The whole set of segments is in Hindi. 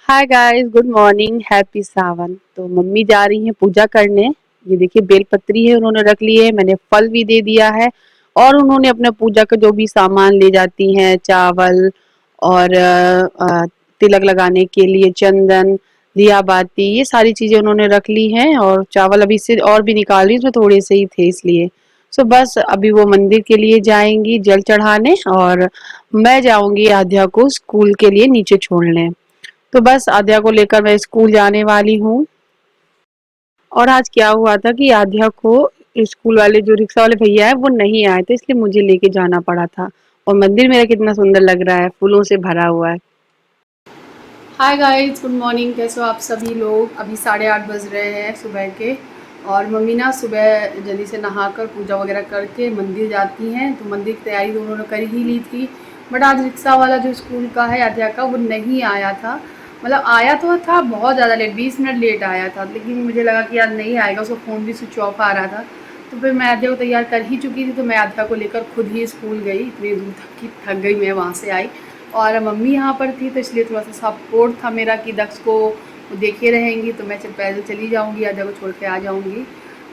हाय guys, good morning, happy Sawan. तो मम्मी जा रही हैं पूजा करने। ये देखिए बेलपत्री है, उन्होंने रख ली है, मैंने फल भी दे दिया है। और उन्होंने अपना पूजा का जो भी सामान ले जाती हैं, चावल और तिलक लगाने के लिए चंदन, दिया बाती, ये सारी चीजें उन्होंने रख ली हैं। और चावल अभी से और भी निकाल रही, उसमें थोड़े से ही थे इसलिए। सो बस अभी वो मंदिर के लिए जाएंगी जल चढ़ाने, और मैं जाऊंगी आध्या को स्कूल के लिए नीचे छोड़ने। तो बस आध्या को लेकर मैं स्कूल जाने वाली हूँ। और आज क्या हुआ था कि आध्या को स्कूल वाले जो रिक्शा वाले भैया है वो नहीं आए थे, इसलिए मुझे लेके जाना पड़ा था। और मंदिर मेरा कितना सुंदर लग रहा है, फूलों से भरा हुआ है। हाय गाइस, गुड मॉर्निंग। कैसे हो आप सभी लोग? अभी 8:30 बज रहे हैं सुबह के। और मम्मी ना सुबह जल्दी से नहाकर पूजा वगैरह करके मंदिर जाती हैं। तो मंदिर की तैयारी तो उन्होंने कर ही ली थी। बट आज रिक्शा वाला जो स्कूल का है अध्या का, वो नहीं आया था। मतलब आया तो था बहुत ज़्यादा लेट, 20 मिनट लेट आया था। लेकिन मुझे लगा कि यार नहीं आएगा, उसका फ़ोन भी स्विच ऑफ आ रहा था। तो फिर मैं अध्या को तैयार कर ही चुकी थी, तो मैं अध्या को लेकर खुद ही स्कूल गई। इतनी दूर थक गई मैं वहाँ से आई। और मम्मी यहाँ पर थी, तो इसलिए थोड़ा सा सपोर्ट था मेरा कि दक्ष को वो देखे रहेंगी, तो मैं पैदल चली जाऊँगी, आध्या को छोड़ के आ जाऊँगी।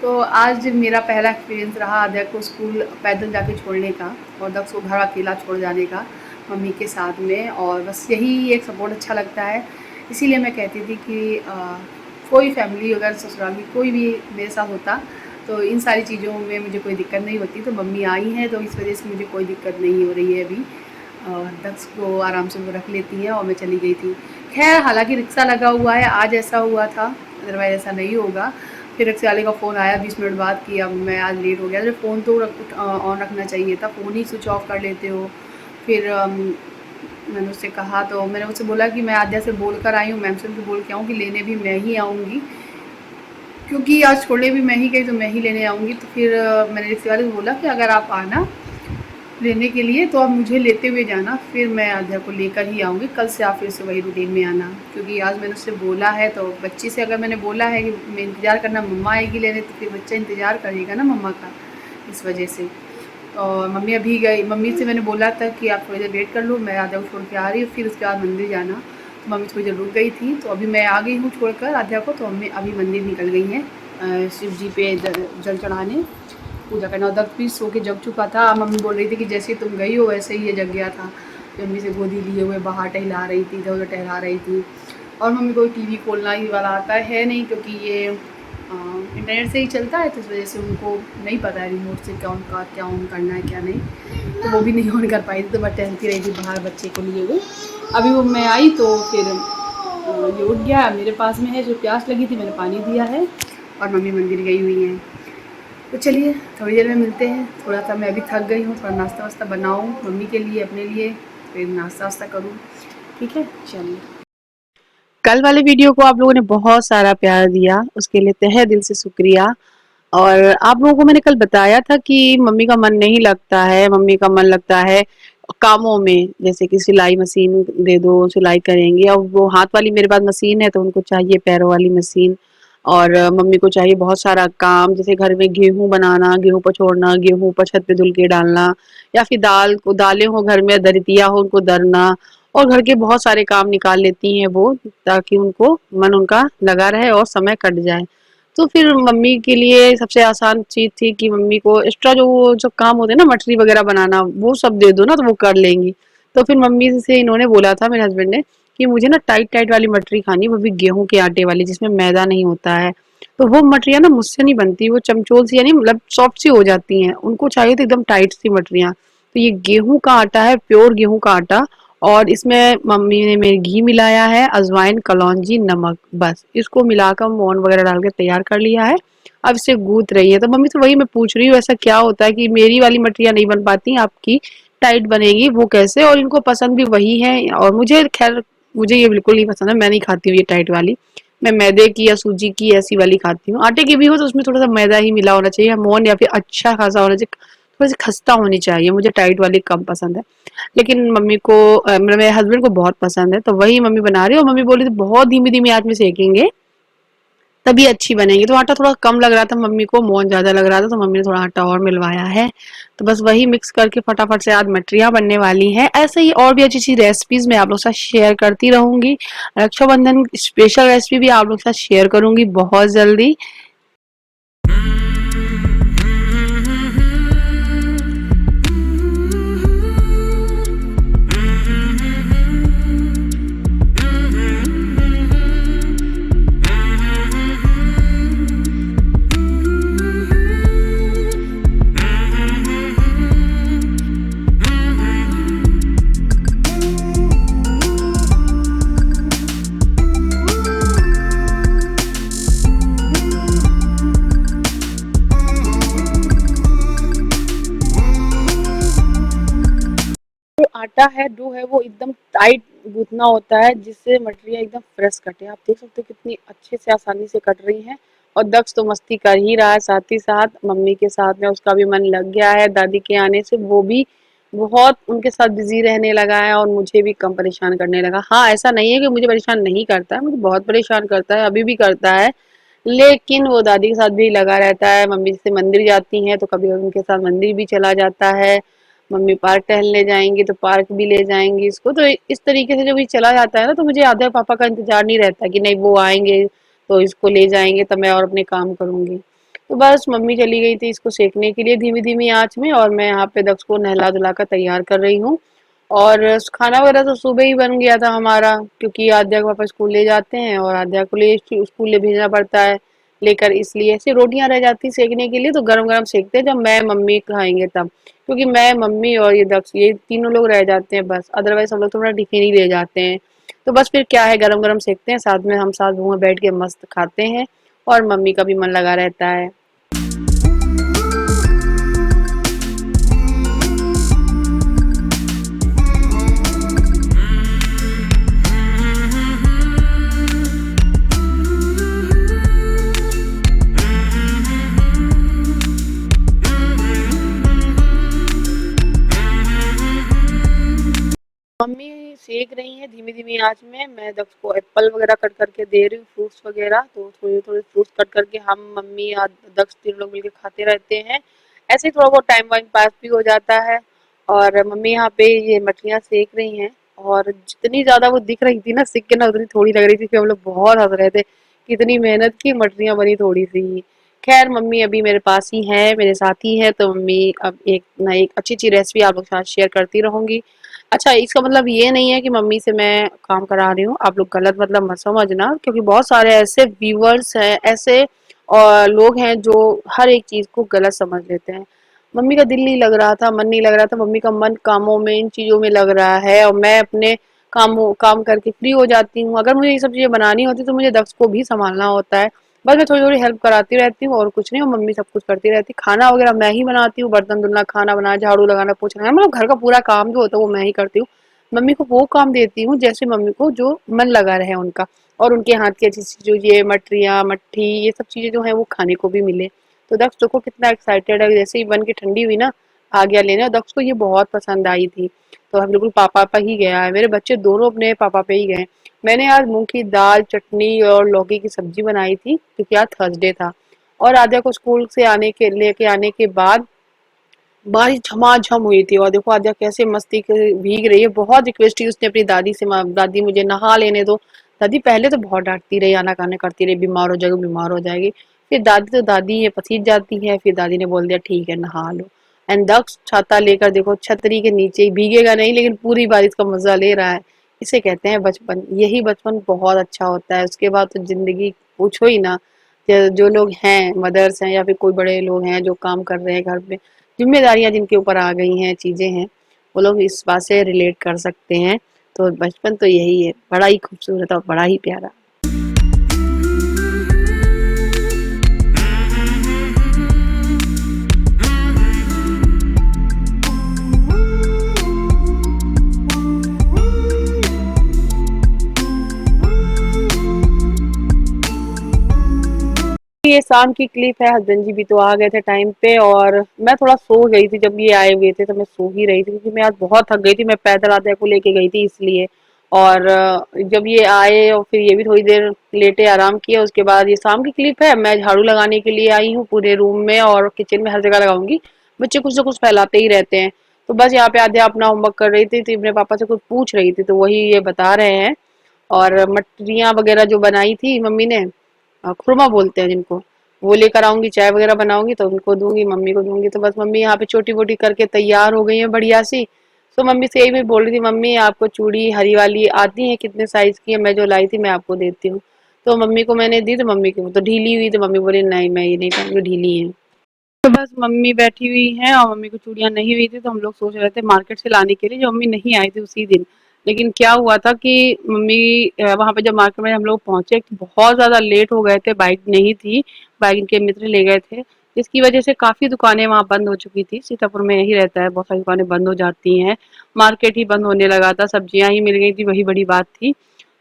तो आज मेरा पहला एक्सपीरियंस रहा आध्या को स्कूल पैदल जाके छोड़ने का, और दक्ष को घर अकेला छोड़ जाने का मम्मी के साथ में। और बस यही एक सपोर्ट अच्छा लगता है। इसीलिए मैं कहती थी कि कोई फैमिली अगर ससुराल की कोई भी मेरे साथ होता, तो इन सारी चीज़ों में मुझे कोई दिक्कत नहीं होती। तो मम्मी आई हैं, तो इस वजह से मुझे कोई दिक्कत नहीं हो रही है अभी। और दक्ष को आराम से वो रख लेती हैं, और मैं चली गई थी। खैर, हालांकि रिक्शा लगा हुआ है, आज ऐसा हुआ था, अदरवाइज ऐसा नहीं होगा। फिर रिक्शा वाले का फ़ोन आया 20 मिनट बाद कि अब मैं आज लेट हो गया। अरे फ़ोन तो ऑन रखना चाहिए था, फ़ोन ही स्विच ऑफ कर लेते हो। फिर मैंने उससे कहा, तो मैंने उससे बोला कि मैं आद्या से बोल कर आई हूँ, मैम से भी बोल के आऊँ कि लेने भी मैं ही आऊँगी, क्योंकि आज छोड़ने भी मैं ही गई तो मैं ही लेने आऊँगी। तो फिर मैंने रिक्शे वाले को बोला कि अगर आप आना लेने के लिए तो आप मुझे लेते हुए जाना, फिर मैं आध्या को लेकर ही आऊँगी। कल से आप फिर से वही रूटीन में आना, क्योंकि आज मैंने उससे बोला है। तो बच्ची से अगर मैंने बोला है कि मैं इंतज़ार करना, मम्मा आएगी लेने, तो फिर बच्चा इंतज़ार करेगा ना मम्मा का, इस वजह से। और मम्मी अभी गई, मम्मी से मैंने बोला था कि आप थोड़ी देर वेट कर लो, मैं आध्या को छोड़ के आ रही हूँ, फिर उसके बाद मंदिर जाना। तो मम्मी थोड़ी देर रुक गई थी, तो अभी मैं आ गई हूँ छोड़कर आध्या को। तो मम्मी अभी मंदिर निकल गई हैं शिव जी पे जल चढ़ाने, पूजा करना। उधर भी सो के जग चुका था। मम्मी बोल रही थी कि जैसे तुम गई हो वैसे ही ये जग गया था। मम्मी से गोदी लिए हुए बाहर टहला रही थी, इधर उधर टहला रही थी। और मम्मी को टीवी खोलना ही वाला आता है नहीं, क्योंकि ये इंटरनेट से ही चलता है, तो इस वजह से उनको नहीं पता है रिमोट से क्या ऑन करना है क्या नहीं। तो वो भी नहीं ऑन कर पाई थी, तो बस टहलती रही थी बाहर बच्चे को लिए हुए। अभी वो मैं आई तो फिर ये उठ गया, मेरे पास में है। जो प्यास लगी थी मैंने पानी दिया है, और मम्मी मंदिर गई हुई हैं। तो चलिए थोड़ी देर में मिलते हैं। थोड़ा सा मैं अभी थक गई हूँ, थोड़ा नाश्ता वास्ता बनाऊँ मम्मी के लिए, अपने लिए, फिर नाश्ता वास्ता करूँ। ठीक है, चलिए। कल वाले वीडियो को आप लोगों ने बहुत सारा प्यार दिया, उसके लिए तहे दिल से शुक्रिया। और आप लोगों को मैंने कल बताया था कि मम्मी का मन नहीं लगता है, मम्मी का मन लगता है कामों में, जैसे कि सिलाई मशीन दे दो, सिलाई करेंगी। और वो हाथ वाली मेरे पास मशीन है, तो उनको चाहिए पैरों वाली मशीन। और मम्मी को चाहिए बहुत सारा काम, जैसे घर में गेहूं बनाना, गेहूं पछोड़ना, गेहूं पर छत पे धुल के डालना, या फिर दालें हो घर में, दरितिया हो उनको दरना। और घर के बहुत सारे काम निकाल लेती हैं वो, ताकि उनको मन उनका लगा रहे और समय कट जाए। तो फिर मम्मी के लिए सबसे आसान चीज़ थी कि मम्मी को एक्स्ट्रा जो काम होते हैं ना, मटरी वगैरह बनाना, वो सब दे दो ना, तो वो कर लेंगी। तो फिर मम्मी से इन्होंने बोला था, मेरे हस्बैंड ने, कि मुझे ना टाइट टाइट वाली मटरी खानी, वो भी गेहूं के आटे वाली, जिसमें मैदा नहीं होता है। तो वो मटरियाँ ना मुझसे नहीं बनती, वो चमचोल सी, यानी मतलब सॉफ्ट सी हो जाती हैं, उनको चाहिए तो एकदम टाइट सी मटरियाँ। तो ये गेहूं का आटा है, प्योर गेहूं का आटा। और इसमें मम्मी ने मेरे घी मिलाया है, अजवाइन, कलौंजी, नमक, बस इसको मिलाकर मोन वगैरह डाल के तैयार कर लिया है। अब इसे गूंथ रही है। तो मम्मी से वही मैं पूछ रही हूँ, ऐसा क्या होता है कि मेरी वाली मटरियाँ नहीं बन पाती, आपकी टाइट बनेगी, वो कैसे? और इनको पसंद भी वही है। और मुझे खैर, मुझे ये बिल्कुल नहीं पसंद है, मैं नहीं खाती हूँ ये टाइट वाली। मैं मैदे की या सूजी की ऐसी वाली खाती हूँ। आटे की भी हो तो उसमें थोड़ा सा मैदा ही मिला होना चाहिए, मोन, या फिर अच्छा खासा होना चाहिए, थोड़ी सी खस्ता होनी चाहिए। मुझे टाइट वाली कम पसंद है। लेकिन मम्मी को मेरे हस्बैंड को बहुत पसंद है, तो वही मम्मी बना रही है। और मम्मी बोली थी बहुत धीमी धीमी आंच में सेकेंगे, तभी अच्छी बनेगी। तो आटा थोड़ा कम लग रहा था मम्मी को, मोहन ज़्यादा लग रहा था, तो मम्मी ने थोड़ा आटा और मिलवाया है। तो बस वही मिक्स करके फटाफट से आज मठरियाँ बनने वाली हैं। ऐसे ही और भी अच्छी-अच्छी रेसिपीज़ मैं आप लोग के साथ शेयर करती रहूँगी। रक्षाबंधन स्पेशल रेसिपी भी आप लोग के साथ शेयर करूँगी बहुत जल्दी। जो आटा है, डो है, वो एकदम टाइट गूंथना होता है जिससे मटेरियल एकदम फ्रेश कटे। आप देख सकते हो कितनी अच्छे से आसानी से कट रही हैं। और दक्ष तो मस्ती कर ही रहा है, साथ ही साथ मम्मी के साथ में उसका भी मन लग गया है। दादी के आने से वो भी बहुत उनके साथ बिजी रहने लगा है और मुझे भी कम परेशान करने लगा। हाँ, ऐसा नहीं है कि मुझे परेशान नहीं करता है, मुझे बहुत परेशान करता है, अभी भी करता है। लेकिन वो दादी के साथ भी लगा रहता है। मम्मी जैसे मंदिर जाती हैं तो कभी उनके साथ मंदिर भी चला जाता है। मम्मी पार्क टहलने जाएंगी तो पार्क भी ले जाएंगी इसको। तो इस तरीके से जब ये चला जाता है ना, तो मुझे आधा पापा का इंतजार नहीं रहता कि नहीं वो आएंगे तो इसको ले जाएंगे तब मैं और अपने काम करूंगी। तो बस मम्मी चली गई थी इसको सेकने के लिए धीमी धीमी आंच में, और मैं यहाँ पे दक्ष को नहला धुला कर तैयार कर रही हूँ। और खाना वगैरह तो सुबह ही बन गया था हमारा, क्योंकि आद्या को पापा स्कूल ले जाते हैं और आद्या को ले स्कूल ले भेजना पड़ता है लेकर, इसलिए ऐसे रोटियां रह जाती सेकने के लिए तो गरम गरम सेकते हैं जब मैं मम्मी खाएंगे तब। क्योंकि मैं मम्मी और ये दक्ष ये तीनों लोग रह जाते हैं बस, अदरवाइज हम लोग थोड़ा टिफिन ही ले जाते हैं। तो बस फिर क्या है, गरम गरम सेकते हैं, साथ में हम साथ मुंह बैठ के मस्त खाते हैं और मम्मी का भी मन लगा रहता है। मम्मी सेक रही हैं धीमी धीमी आंच में, मैं दक्ष को एप्पल वगैरह कट करके दे रही हूँ, फ्रूट्स वगैरह। तो थोड़े थोड़े फ्रूट्स कट करके हम मम्मी या दक्ष तीन लोग मिलकर खाते रहते हैं। ऐसे ही थोड़ा बहुत टाइम वाइम पास भी हो जाता है। और मम्मी यहाँ पे ये मछलियाँ सेक रही हैं, और जितनी ज्यादा वो दिख रही थी ना सिक के ना, उतनी थोड़ी लग रही थी कि हम लोग बहुत हंस रहे थे, कितनी मेहनत की मछलियाँ बनी थोड़ी सी। खैर मम्मी अभी मेरे पास ही है, मेरे साथ ही है, तो मम्मी अब एक ना एक अच्छी अच्छी रेसिपी आप लोग के साथ शेयर करती रहूंगी। अच्छा, इसका मतलब ये नहीं है कि मम्मी से मैं काम करा रही हूँ, आप लोग गलत मतलब मत समझना, क्योंकि बहुत सारे ऐसे व्यूअर्स हैं, ऐसे और लोग हैं जो हर एक चीज को गलत समझ लेते हैं। मम्मी का दिल नहीं लग रहा था, मन नहीं लग रहा था, मम्मी का मन कामों में इन चीजों में लग रहा है, और मैं अपने काम करके फ्री हो जाती हूँ। अगर मुझे ये सब चीजें बनानी होती तो मुझे दक्ष को भी संभालना होता है। बस मैं थोड़ी थोड़ी हेल्प कराती रहती हूँ और कुछ नहीं, और मम्मी सब कुछ करती रहती है। खाना वगैरह मैं ही बनाती हूँ, बर्तन धुलना, खाना बनाना, झाड़ू लगाना, पोछना, मतलब घर का पूरा काम जो होता है वो मैं ही करती हूँ। मम्मी को वो काम देती हूँ जैसे मम्मी को जो मन लगा रहे उनका, और उनके हाथ की अच्छी चीज जो ये मटरियाँ मट्ठी ये सब चीजें जो है वो खाने को भी मिले। तो दक्ष देखो कितना एक्साइटेड है, जैसे ही बन के ठंडी हुई ना आ गया लेने, और दक्ष को ये बहुत पसंद आई थी। तो हम बिल्कुल पापा पे ही गया है, मेरे बच्चे दोनों अपने पापा पे ही गए। मैंने आज मूंग की दाल, चटनी और लौकी की सब्जी बनाई थी क्योंकि आज थर्सडे था। और आद्या को स्कूल से लेके आने के बाद बारिश झमाझम हुई थी, और देखो आद्या कैसे मस्ती के भीग रही है। बहुत रिक्वेस्ट की उसने अपनी दादी से, दादी मुझे नहा लेने दो। दादी पहले तो बहुत डांटती रही, आना करती रही, बीमार हो जाएगी बीमार हो जाएगी। फिर दादी तो दादी है, पसीज जाती है, फिर दादी ने बोल दिया ठीक है नहा लो। एंड दक्ष छाता लेकर देखो छतरी के नीचे ही, भीगेगा नहीं लेकिन पूरी बारिश का मजा ले रहा है। इसे कहते हैं बचपन, यही बचपन बहुत अच्छा होता है। उसके बाद तो जिंदगी पूछो ही ना। जो लोग हैं मदर्स हैं या फिर कोई बड़े लोग हैं जो काम कर रहे हैं घर पे, जिम्मेदारियां जिनके ऊपर आ गई हैं, चीजें हैं, वो लोग इस बात से रिलेट कर सकते हैं। तो बचपन तो यही है, बड़ा ही खूबसूरत और बड़ा ही प्यारा। ये शाम की क्लिप है, हस्बैंड जी भी तो आ गए थे टाइम पे, और मैं थोड़ा सो गई थी जब ये आए हुए थे, तो मैं सो ही रही थी क्योंकि मैं आज बहुत थक गई थी, मैं पैदल आद्या को लेके गई थी इसलिए। और जब ये आए और फिर ये भी थोड़ी देर लेटे आराम किया, उसके बाद ये शाम की क्लिप है। मैं झाड़ू लगाने के लिए आई हूँ पूरे रूम में और किचन में हर जगह लगाऊंगी। बच्चे कुछ ना कुछ फैलाते ही रहते हैं। तो बस यहाँ पे आध्या अपना होमवर्क कर रही थी, तो अपने पापा से कुछ पूछ रही थी, तो वही ये बता रहे हैं। और मटरियाँ वगैरह जो बनाई थी मम्मी ने, खुरमा बोलते हैं जिनको, वो लेकर आऊंगी, चाय वगैरह बनाऊंगी तो उनको दूंगी, मम्मी को दूंगी। तो बस मम्मी यहाँ पे छोटी मोटी करके तैयार हो गई है बढ़िया सी। तो मम्मी से यही मैं बोल रही थी, मम्मी आपको चूड़ी हरी वाली आती है, कितने साइज की है, मैं जो लाई थी मैं आपको देती हूँ। तो मम्मी को मैंने दी, तो मम्मी की वो तो ढीली हुई, तो मम्मी बोली नहीं मैं ये नहीं पहनूंगी, ढीली है। तो बस मम्मी बैठी हुई हैं और मम्मी को चूड़ियाँ नहीं हुई थी, तो हम लोग सोच रहे थे मार्केट से लाने के लिए, जो मम्मी नहीं आई थी उसी दिन। लेकिन क्या हुआ था कि मम्मी वहाँ पे जब मार्केट में हम लोग पहुँचे तो बहुत ज़्यादा लेट हो गए थे, बाइक नहीं थी, बाइक इनके मित्र ले गए थे। जिसकी वजह से काफ़ी दुकानें वहाँ बंद हो चुकी थी। सीतापुर में यही रहता है, बहुत सारी दुकानें बंद हो जाती हैं। मार्केट ही बंद होने लगा था, सब्जियाँ ही मिल गई थी, वही बड़ी बात थी।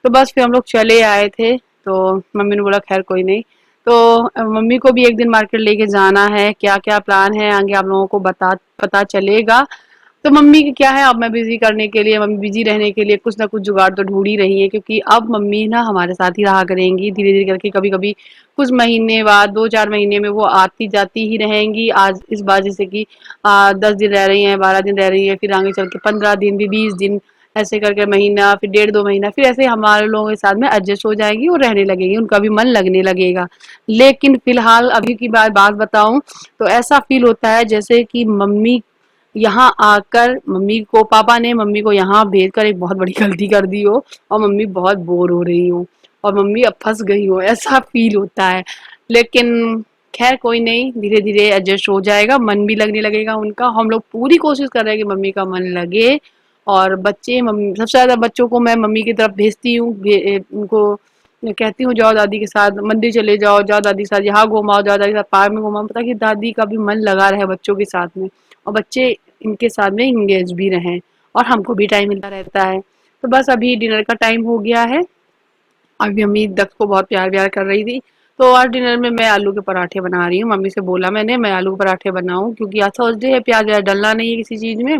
तो बस फिर हम लोग चले आए थे, तो मम्मी ने बोला खैर कोई नहीं। तो मम्मी को भी एक दिन मार्केट लेके जाना है, क्या-क्या प्लान है आगे आप लोगों को पता चलेगा। तो मम्मी की क्या है, अब मैं बिज़ी करने के लिए, मम्मी बिज़ी रहने के लिए कुछ ना कुछ जुगाड़ तो ढूँढ ही रही है, क्योंकि अब मम्मी ना हमारे साथ ही रहा करेंगी, धीरे-धीरे करके कभी-कभी कुछ महीने बाद 2-4 महीने में वो आती-जाती ही रहेंगी। आज इस बार जैसे कि 10 दिन रह रही हैं, 12 दिन रह रही हैं, फिर आगे चल के 15 दिन, फिर 20 दिन, ऐसे करके महीना, फिर डेढ़ 2 महीना, फिर ऐसे हमारे लोगों के साथ में एडजस्ट हो जाएँगी और रहने लगेंगी, उनका भी मन लगने लगेगा। लेकिन फिलहाल अभी की बात बताऊं, तो ऐसा फील होता है जैसे कि मम्मी यहाँ आकर, मम्मी को पापा ने मम्मी को यहाँ भेजकर एक बहुत बड़ी गलती कर दी हो और मम्मी बहुत बोर हो रही हो और मम्मी अब फंस गई हो, ऐसा फील होता है। लेकिन खैर कोई नहीं, धीरे धीरे एडजस्ट हो जाएगा, मन भी लगने लगेगा उनका। हम लोग पूरी कोशिश कर रहे हैं कि मम्मी का मन लगे। और बच्चे, मम्मी सबसे ज्यादा बच्चों को मैं मम्मी की तरफ भेजती हूँ, उनको मैं कहती हूँ जाओ दादी के साथ मंदिर चले जाओ, जाओ दादी के साथ यहाँ घुमाओ, जाओ दादी के साथ पार्क में घुमाओ, पता कि दादी का भी मन लगा रहे बच्चों के साथ में और बच्चे इनके साथ में इंगेज भी रहें और हमको भी टाइम मिलता रहता है। तो बस अभी डिनर का टाइम हो गया है। अभी मम्मी दत्त को बहुत प्यार व्यार कर रही थी, तो आज डिनर में मैं आलू के पराठे बना रही हूँ। मम्मी से बोला मैंने, मैं आलू के पराठे बनाऊं, क्योंकि आज थर्सडे है, प्याज व्याज डलना नहीं है किसी चीज में।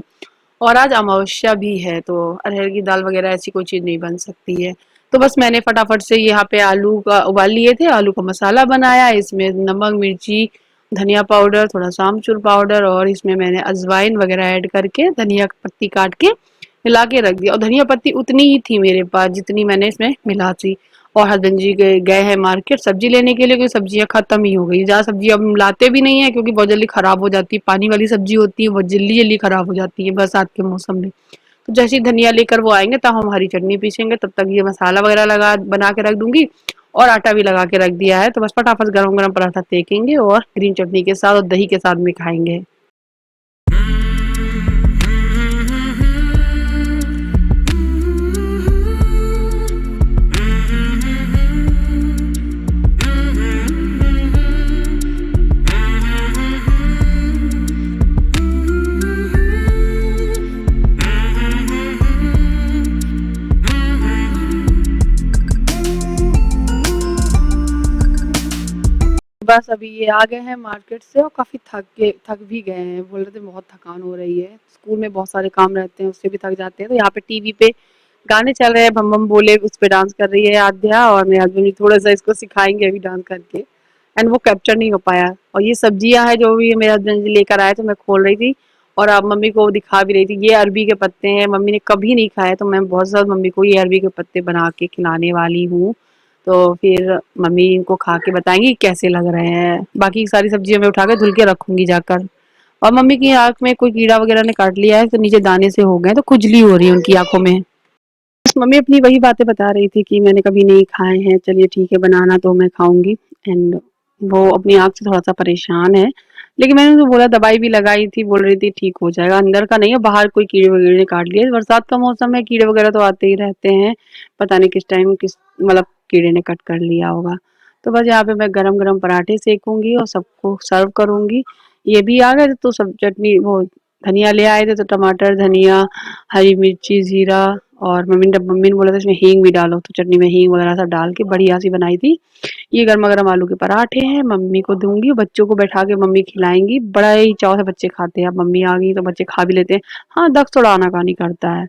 और आज अमावस्या भी है, तो अरहर की दाल वगैरह ऐसी कोई चीज़ नहीं बन सकती है। तो बस मैंने फटाफट से यहाँ पे आलू का उबाल लिए थे, आलू का मसाला बनाया, इसमें नमक, मिर्ची, धनिया पाउडर, थोड़ा सा आमचूर पाउडर और इसमें मैंने अजवाइन वगैरह ऐड करके धनिया की पत्ती काट के मिला के रख दिया। और धनिया पत्ती उतनी ही थी मेरे पास जितनी मैंने इसमें मिला थी। और हस्बैंड जी गए हैं मार्केट सब्जी लेने के लिए, क्योंकि सब्जियां खत्म ही हो गई। ज़्यादा सब्जी अब हम लाते भी नहीं है, क्योंकि बहुत जल्दी खराब हो जाती है, पानी वाली सब्जी होती है, बहुत जल्दी जल्दी खराब हो जाती है बरसात के मौसम में। तो जैसे ही धनिया लेकर वो आएंगे तब हम हरी चटनी पीसेंगे, तब तक ये मसाला वगैरह लगा बना के रख दूंगी और आटा भी लगा के रख दिया है। तो बस फटाफट गरम गरम पराठा सेकेंगे और ग्रीन चटनी के साथ और दही के साथ में खाएंगे। बस अभी ये आ गए हैं मार्केट से और काफ़ी थक भी गए हैं। बोल रहे थे बहुत थकान हो रही है, स्कूल में बहुत सारे काम रहते हैं, उससे भी थक जाते हैं। तो यहाँ पे टीवी पे गाने चल रहे हैं, बम बम बोले, उस पे डांस कर रही है आध्या, और मेरे हस्बैंड भी थोड़ा सा इसको सिखाएंगे अभी डांस करके। एंड वो कैप्चर नहीं हो पाया। और ये सब्जियां हैं जो भी मेरे हस्बैंड जी लेकर आए, तो मैं खोल रही थी और अब मम्मी को दिखा भी रही थी। ये अरबी के पत्ते हैं, मम्मी ने कभी नहीं खाए, तो मैं बहुत ज़्यादा मम्मी को ये अरबी के पत्ते बना के खिलाने वाली हूँ। तो फिर मम्मी इनको खा के बताएंगी कैसे लग रहे हैं। बाकी की सारी सब्जियां मैं उठा के धुल के रखूंगी जाकर। और मम्मी की आंख में कोई कीड़ा वगैरह ने काट लिया है, तो नीचे दाने से हो गए, तो खुजली हो रही है उनकी आंखों में। बस मम्मी अपनी वही बातें बता रही थी कि मैंने कभी नहीं खाए हैं, चलिए ठीक है बनाना तो मैं खाऊंगी। एंड वो अपनी आंख से थोड़ा सा परेशान है, लेकिन मैंने उनको बोला, दवाई भी लगाई थी, बोल रही थी ठीक हो जाएगा, अंदर का नहीं है, बाहर कोई कीड़े वगैरह ने काट लिया। बरसात का मौसम है, कीड़े वगैरह तो आते ही रहते हैं, पता नहीं किस टाइम किस मतलब कीड़े ने कट कर लिया होगा। तो बस यहाँ पे मैं गरम गरम पराठे सेकूंगी और सबको सर्व करूंगी। ये भी आ गए तो सब चटनी वो धनिया ले आए थे, तो टमाटर, धनिया, हरी मिर्ची, जीरा, और मम्मी ने बोला था इसमें हींग भी डालो, तो चटनी में हींग वगैरह सब डाल के बढ़िया सी बनाई थी। ये गर्मा-गर्म आलू के पराठे हैं, मम्मी को दूँगी, बच्चों को बैठा के मम्मी खिलाएँगी। बड़ा ही चाव से बच्चे खाते हैं, अब मम्मी आ गई तो बच्चे खा भी लेते हैं। हाँ, दस्त थोड़ा आना-कानी करता है।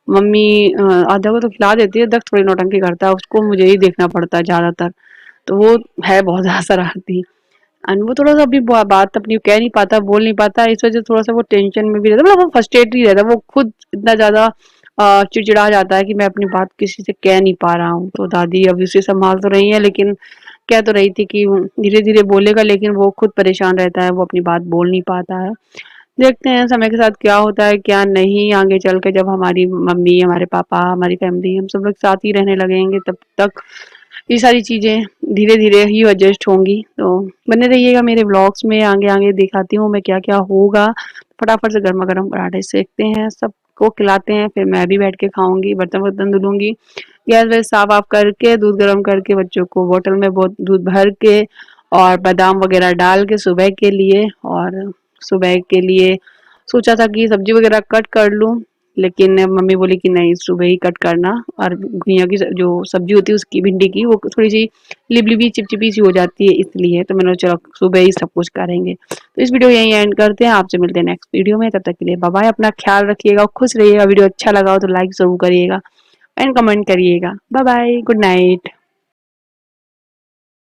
मम्मी आधा को तो खिला देती है, दक थोड़ी नौटंकी करता है, उसको मुझे ही देखना पड़ता है ज़्यादातर। तो वो है बहुत ज़्यादा शरारती। एंड वो थोड़ा-सा अभी बात अपनी कह नहीं पाता, बोल नहीं पाता, इस वज़ह से थोड़ा-सा वो टेंशन में भी रहता है, मतलब वो फ्रस्ट्रेट ही रहता है, वो खुद इतना ज़्यादा चिड़चिड़ा जाता है कि मैं अपनी बात किसी से कह नहीं पा रहा हूँ। तो दादी अभी उसे सँभाल तो रही हैं, लेकिन कह तो रही थी कि धीरे-धीरे बोलेगा, लेकिन वो खुद परेशान रहता है, वो अपनी बात बोल नहीं पाता है। देखते हैं समय के साथ क्या होता है, क्या नहीं, आगे चल के जब हमारी मम्मी, हमारे पापा, हमारी फैमिली, हम सब लोग साथ ही रहने लगेंगे, तब तक ये सारी चीज़ें धीरे-धीरे ही एडजस्ट होंगी। तो बने रहिएगा मेरे व्लॉग्स में, आगे-आगे दिखाती हूँ मैं क्या-क्या होगा। फटाफट से गरमा-गरम पराठे सेकते हैं, सबको खिलाते हैं, फिर मैं भी बैठ के खाऊँगी, बर्तन-वर्तन धुलूँगी। गैस-वैस साफ-वाफ करके, दूध गरम करके, बच्चों को बॉटल में दूध भर के और बादाम वगैरह डाल के सुबह के लिए, और सुबह के लिए सोचा था कि सब्जी वगैरह कट कर लूँ, लेकिन मम्मी बोली कि नहीं सुबह ही कट करना, और घुइयाँ की जो सब्जी होती है उसकी, भिंडी की, वो थोड़ी सी लिबलिबी चिपचिपी सी हो जाती है, इसलिए तो मैंने चलो सुबह ही सब कुछ करेंगे। तो इस वीडियो यहीं एंड करते हैं, आपसे मिलते हैं नेक्स्ट वीडियो में, तब तक के लिए बाय बाय, अपना ख्याल रखिएगा, खुश रहिएगा। वीडियो अच्छा लगा हो तो लाइक जरूर करिएगा एंड कमेंट करिएगा। Bye bye, good night.